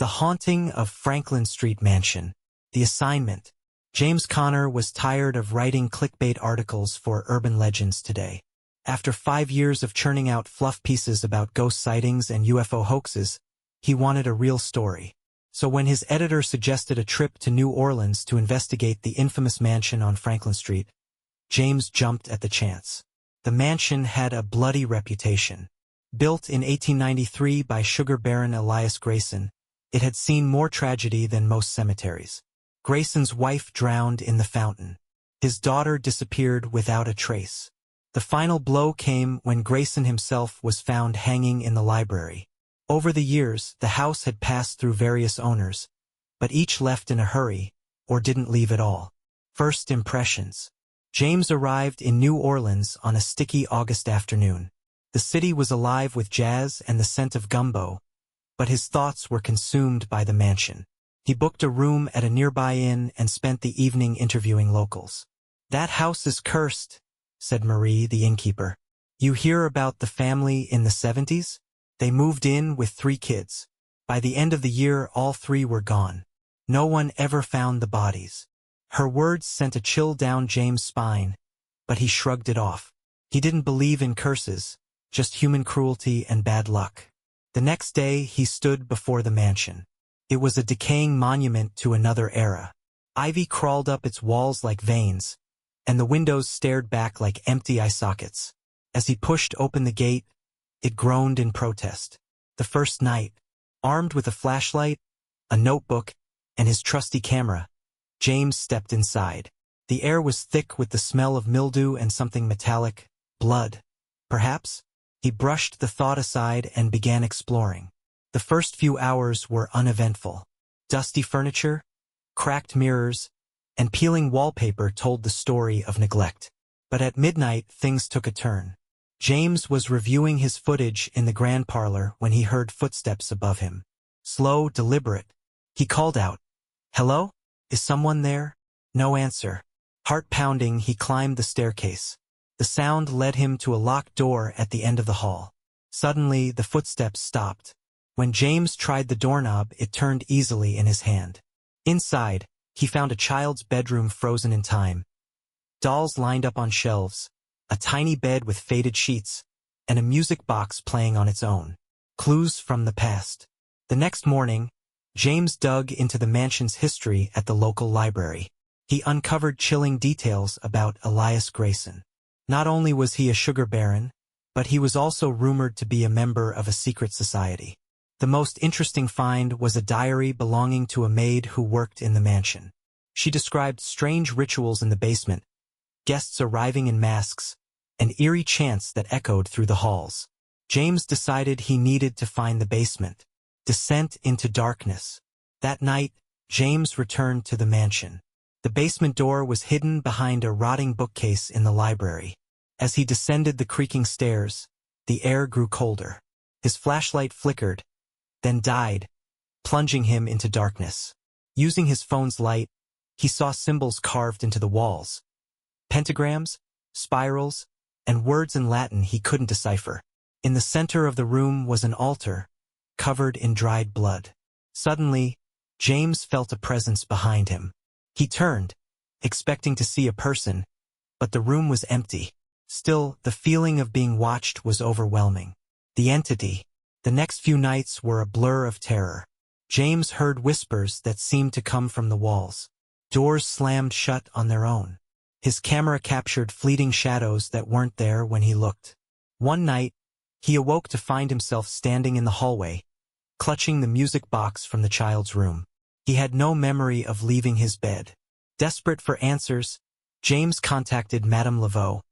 The Haunting of Franklin Street Mansion. The assignment. James Conner was tired of writing clickbait articles for Urban Legends Today. After 5 years of churning out fluff pieces about ghost sightings and UFO hoaxes, he wanted a real story. So when his editor suggested a trip to New Orleans to investigate the infamous mansion on Franklin Street, James jumped at the chance. The mansion had a bloody reputation. Built in 1893 by sugar baron Elias Grayson, it had seen more tragedy than most cemeteries. Grayson's wife drowned in the fountain. His daughter disappeared without a trace. The final blow came when Grayson himself was found hanging in the library. Over the years, the house had passed through various owners, but each left in a hurry, or didn't leave at all. First impressions. James arrived in New Orleans on a sticky August afternoon. The city was alive with jazz and the scent of gumbo, but his thoughts were consumed by the mansion. He booked a room at a nearby inn and spent the evening interviewing locals. "That house is cursed," said Marie, the innkeeper. "You hear about the family in the 70s? They moved in with 3 kids. By the end of the year, all 3 were gone. No one ever found the bodies." Her words sent a chill down James' spine, but he shrugged it off. He didn't believe in curses, just human cruelty and bad luck. The next day, he stood before the mansion. It was a decaying monument to another era. Ivy crawled up its walls like veins, and the windows stared back like empty eye sockets. As he pushed open the gate, it groaned in protest. The first night, armed with a flashlight, a notebook, and his trusty camera, James stepped inside. The air was thick with the smell of mildew and something metallic, blood, perhaps? He brushed the thought aside and began exploring. The first few hours were uneventful. Dusty furniture, cracked mirrors, and peeling wallpaper told the story of neglect. But at midnight, things took a turn. James was reviewing his footage in the grand parlor when he heard footsteps above him. Slow, deliberate. He called out, "Hello? Is someone there?" No answer. Heart pounding, he climbed the staircase. The sound led him to a locked door at the end of the hall. Suddenly, the footsteps stopped. When James tried the doorknob, it turned easily in his hand. Inside, he found a child's bedroom frozen in time. Dolls lined up on shelves, a tiny bed with faded sheets, and a music box playing on its own. Clues from the past. The next morning, James dug into the mansion's history at the local library. He uncovered chilling details about Elias Grayson. Not only was he a sugar baron, but he was also rumored to be a member of a secret society. The most interesting find was a diary belonging to a maid who worked in the mansion. She described strange rituals in the basement, guests arriving in masks, and eerie chants that echoed through the halls. James decided he needed to find the basement. Descent into darkness. That night, James returned to the mansion. The basement door was hidden behind a rotting bookcase in the library. As he descended the creaking stairs, the air grew colder. His flashlight flickered, then died, plunging him into darkness. Using his phone's light, he saw symbols carved into the walls. Pentagrams, spirals, and words in Latin he couldn't decipher. In the center of the room was an altar, covered in dried blood. Suddenly, James felt a presence behind him. He turned, expecting to see a person, but the room was empty. Still, the feeling of being watched was overwhelming. The entity. The next few nights were a blur of terror. James heard whispers that seemed to come from the walls. Doors slammed shut on their own. His camera captured fleeting shadows that weren't there when he looked. One night, he awoke to find himself standing in the hallway, clutching the music box from the child's room. He had no memory of leaving his bed. Desperate for answers, James contacted Madame Laveau,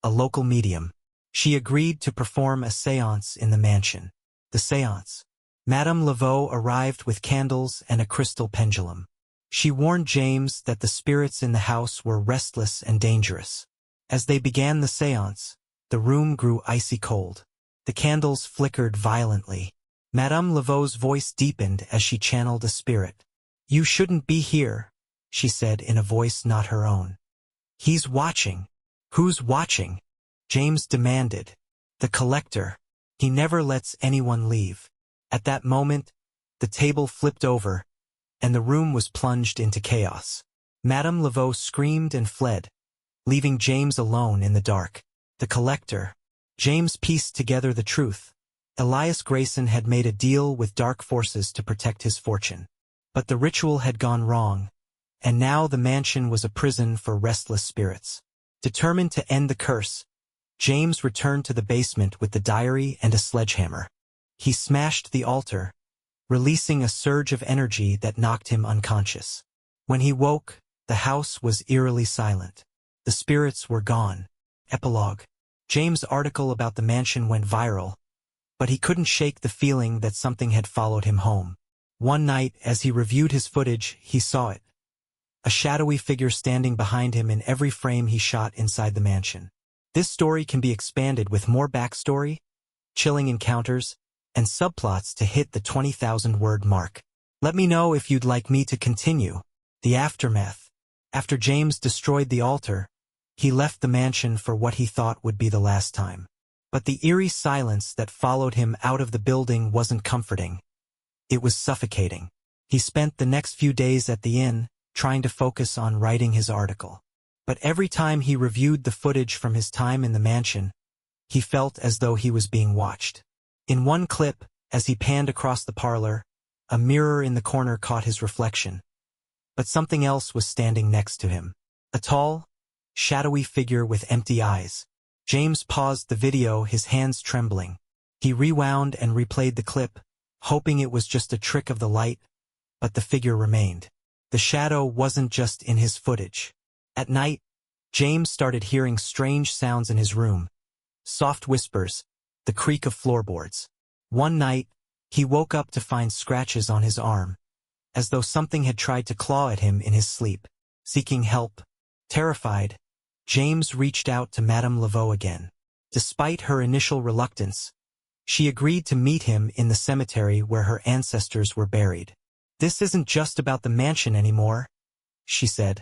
a local medium. She agreed to perform a séance in the mansion. The séance. Madame Laveau arrived with candles and a crystal pendulum. She warned James that the spirits in the house were restless and dangerous. As they began the séance, the room grew icy cold. The candles flickered violently. Madame Laveau's voice deepened as she channeled a spirit. "You shouldn't be here," she said in a voice not her own. "He's watching." "Who's watching?" James demanded. "The collector. He never lets anyone leave." At that moment, the table flipped over, and the room was plunged into chaos. Madame Laveau screamed and fled, leaving James alone in the dark. The collector. James pieced together the truth. Elias Grayson had made a deal with dark forces to protect his fortune. But the ritual had gone wrong, and now the mansion was a prison for restless spirits. Determined to end the curse, James returned to the basement with the diary and a sledgehammer. He smashed the altar, releasing a surge of energy that knocked him unconscious. When he woke, the house was eerily silent. The spirits were gone. Epilogue. James' article about the mansion went viral, but he couldn't shake the feeling that something had followed him home. One night, as he reviewed his footage, he saw it. A shadowy figure standing behind him in every frame he shot inside the mansion. This story can be expanded with more backstory, chilling encounters, and subplots to hit the 20,000-word mark. Let me know if you'd like me to continue. The aftermath. After James destroyed the altar, he left the mansion for what he thought would be the last time. But the eerie silence that followed him out of the building wasn't comforting. It was suffocating. He spent the next few days at the inn, trying to focus on writing his article. But every time he reviewed the footage from his time in the mansion, he felt as though he was being watched. In one clip, as he panned across the parlor, a mirror in the corner caught his reflection. But something else was standing next to him. A tall, shadowy figure with empty eyes. James paused the video, his hands trembling. He rewound and replayed the clip, hoping it was just a trick of the light, but the figure remained. The shadow wasn't just in his footage. At night, James started hearing strange sounds in his room. Soft whispers, the creak of floorboards. One night, he woke up to find scratches on his arm, as though something had tried to claw at him in his sleep. Seeking help, terrified, James reached out to Madame Laveau again. Despite her initial reluctance, she agreed to meet him in the cemetery where her ancestors were buried. "This isn't just about the mansion anymore," she said,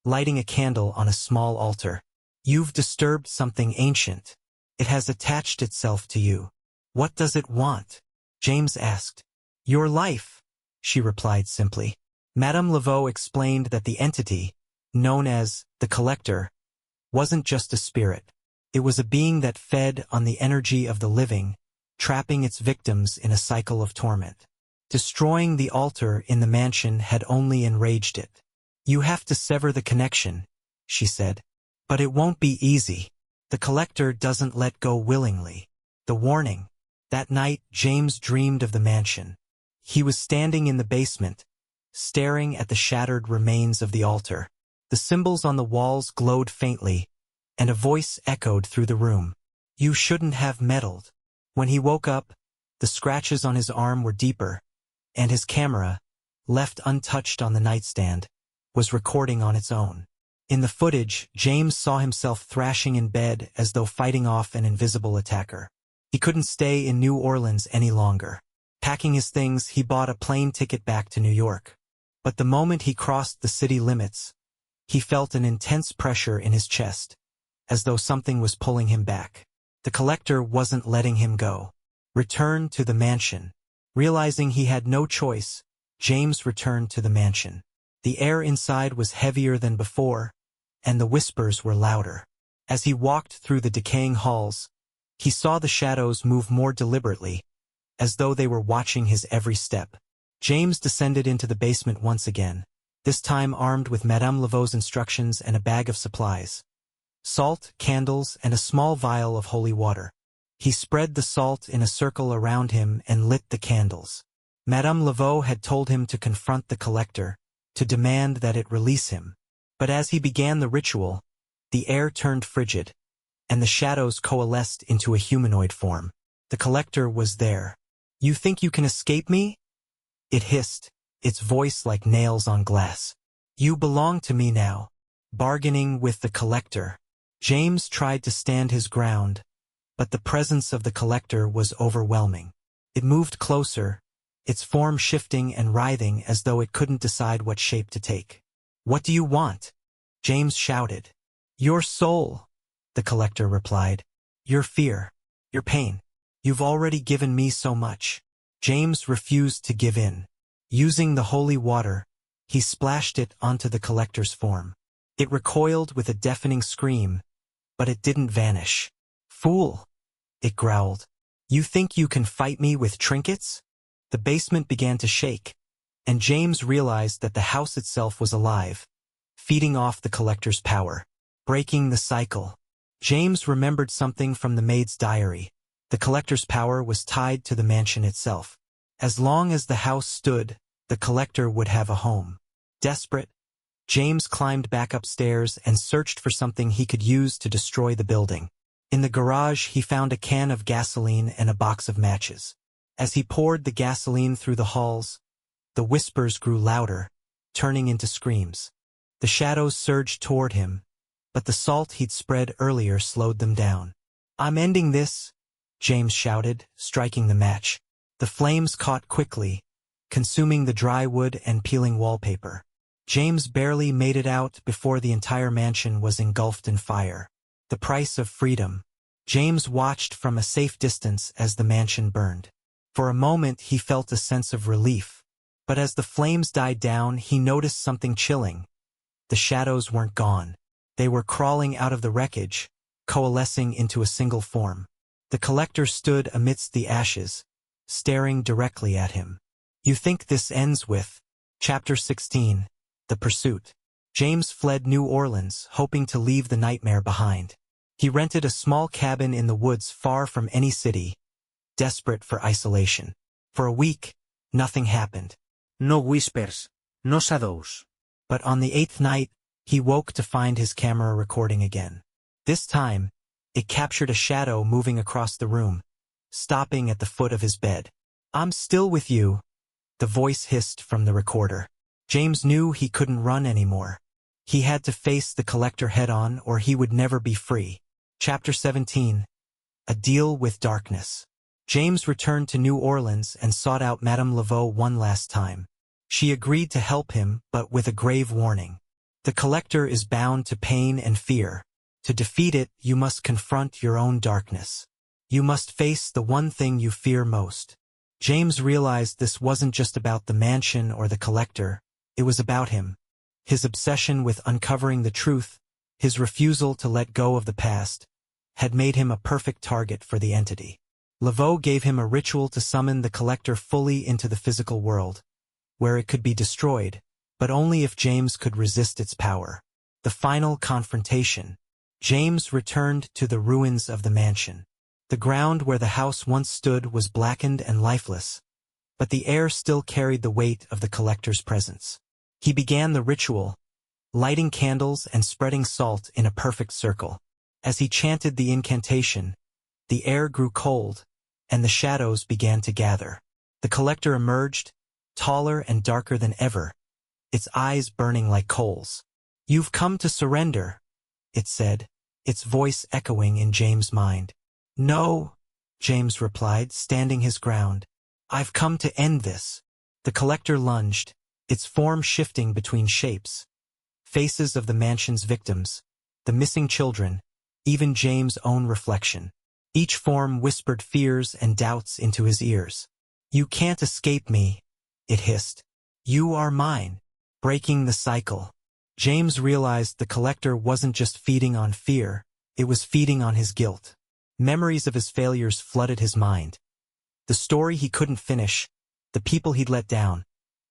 lighting a candle on a small altar. "You've disturbed something ancient. It has attached itself to you." "What does it want?" James asked. "Your life," she replied simply. Madame Laveau explained that the entity, known as the collector, wasn't just a spirit. It was a being that fed on the energy of the living, trapping its victims in a cycle of torment. Destroying the altar in the mansion had only enraged it. "You have to sever the connection," she said. "But it won't be easy. The collector doesn't let go willingly." The warning. That night, James dreamed of the mansion. He was standing in the basement, staring at the shattered remains of the altar. The symbols on the walls glowed faintly, and a voice echoed through the room. "You shouldn't have meddled." When he woke up, the scratches on his arm were deeper, and his camera, left untouched on the nightstand, was recording on its own. In the footage, James saw himself thrashing in bed as though fighting off an invisible attacker. He couldn't stay in New Orleans any longer. Packing his things, he bought a plane ticket back to New York. But the moment he crossed the city limits, he felt an intense pressure in his chest, as though something was pulling him back. The collector wasn't letting him go. Return to the mansion. Realizing he had no choice, James returned to the mansion. The air inside was heavier than before, and the whispers were louder. As he walked through the decaying halls, he saw the shadows move more deliberately, as though they were watching his every step. James descended into the basement once again, this time armed with Madame Laveau's instructions and a bag of supplies. Salt, candles, and a small vial of holy water. He spread the salt in a circle around him and lit the candles. Madame Laveau had told him to confront the collector, to demand that it release him. But as he began the ritual, the air turned frigid, and the shadows coalesced into a humanoid form. The collector was there. "You think you can escape me?" It hissed, its voice like nails on glass. "You belong to me now." Bargaining with the collector. James tried to stand his ground, but the presence of the collector was overwhelming. It moved closer, its form shifting and writhing as though it couldn't decide what shape to take. "What do you want?" James shouted. "Your soul," the collector replied. "Your fear, your pain. You've already given me so much." James refused to give in. Using the holy water, he splashed it onto the collector's form. It recoiled with a deafening scream, but it didn't vanish. "Fool!" it growled. "You think you can fight me with trinkets?" The basement began to shake, and James realized that the house itself was alive, feeding off the collector's power. Breaking the cycle. James remembered something from the maid's diary. The collector's power was tied to the mansion itself. As long as the house stood, the collector would have a home. Desperate, James climbed back upstairs and searched for something he could use to destroy the building. In the garage, he found a can of gasoline and a box of matches. As he poured the gasoline through the halls, the whispers grew louder, turning into screams. The shadows surged toward him, but the salt he'd spread earlier slowed them down. "I'm ending this," James shouted, striking the match. The flames caught quickly, consuming the dry wood and peeling wallpaper. James barely made it out before the entire mansion was engulfed in fire. The price of freedom. James watched from a safe distance as the mansion burned. For a moment he felt a sense of relief, but as the flames died down he noticed something chilling. The shadows weren't gone. They were crawling out of the wreckage, coalescing into a single form. The collector stood amidst the ashes, staring directly at him. "You think this ends with..." Chapter 16. The Pursuit. James fled New Orleans, hoping to leave the nightmare behind. He rented a small cabin in the woods far from any city, desperate for isolation. For a week, nothing happened. No whispers, no shadows. But on the 8th night, he woke to find his camera recording again. This time, it captured a shadow moving across the room, stopping at the foot of his bed. "I'm still with you," the voice hissed from the recorder. James knew he couldn't run anymore. He had to face the collector head-on or he would never be free. Chapter 17. A Deal with Darkness. James returned to New Orleans and sought out Madame Laveau one last time. She agreed to help him, but with a grave warning. The collector is bound to pain and fear. To defeat it, you must confront your own darkness. You must face the one thing you fear most. James realized this wasn't just about the mansion or the collector, it was about him. His obsession with uncovering the truth, his refusal to let go of the past, had made him a perfect target for the entity. Laveau gave him a ritual to summon the collector fully into the physical world, where it could be destroyed, but only if James could resist its power. The final confrontation. James returned to the ruins of the mansion. The ground where the house once stood was blackened and lifeless, but the air still carried the weight of the collector's presence. He began the ritual, lighting candles and spreading salt in a perfect circle. As he chanted the incantation, the air grew cold, and the shadows began to gather. The collector emerged, taller and darker than ever, its eyes burning like coals. "You've come to surrender," it said, its voice echoing in James' mind. "No," James replied, standing his ground. "I've come to end this." The collector lunged, its form shifting between shapes. Faces of the mansion's victims, the missing children, even James' own reflection. Each form whispered fears and doubts into his ears. "You can't escape me," it hissed. "You are mine." Breaking the cycle. James realized the collector wasn't just feeding on fear, it was feeding on his guilt. Memories of his failures flooded his mind. The story he couldn't finish, the people he'd let down,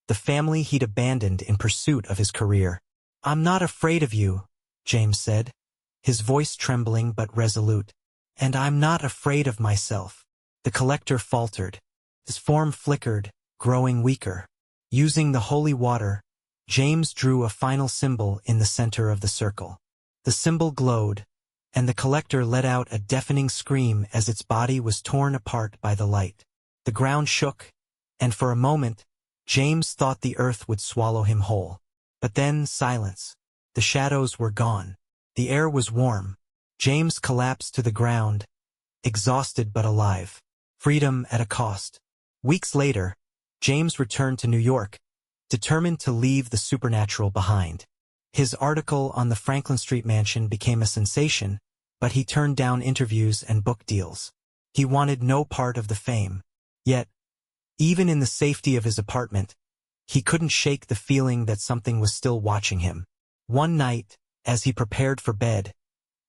the family he'd abandoned in pursuit of his career. "I'm not afraid of you," James said, his voice trembling but resolute. "And I'm not afraid of myself." The collector faltered. His form flickered, growing weaker. Using the holy water, James drew a final symbol in the center of the circle. The symbol glowed, and the collector let out a deafening scream as its body was torn apart by the light. The ground shook, and for a moment, James thought the earth would swallow him whole. But then silence. The shadows were gone. The air was warm. James collapsed to the ground, exhausted but alive. Freedom at a cost. Weeks later, James returned to New York, determined to leave the supernatural behind. His article on the Franklin Street mansion became a sensation, but he turned down interviews and book deals. He wanted no part of the fame. Yet, even in the safety of his apartment, He couldn't shake the feeling that something was still watching him. One night, as he prepared for bed,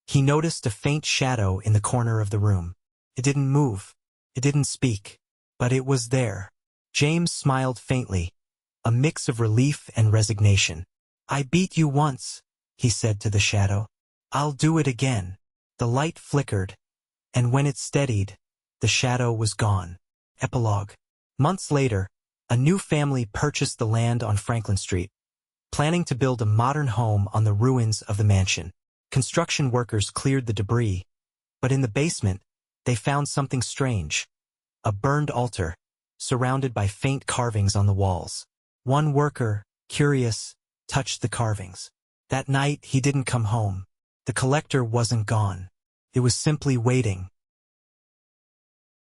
he noticed a faint shadow in the corner of the room. It didn't move. It didn't speak. But it was there. James smiled faintly, a mix of relief and resignation. "I beat you once," he said to the shadow. "I'll do it again." The light flickered, and when it steadied, the shadow was gone. Epilogue. Months later, a new family purchased the land on Franklin Street, planning to build a modern home on the ruins of the mansion. Construction workers cleared the debris, but in the basement, they found something strange. A burned altar, surrounded by faint carvings on the walls. One worker, curious, touched the carvings. That night, he didn't come home. The collector wasn't gone. It was simply waiting,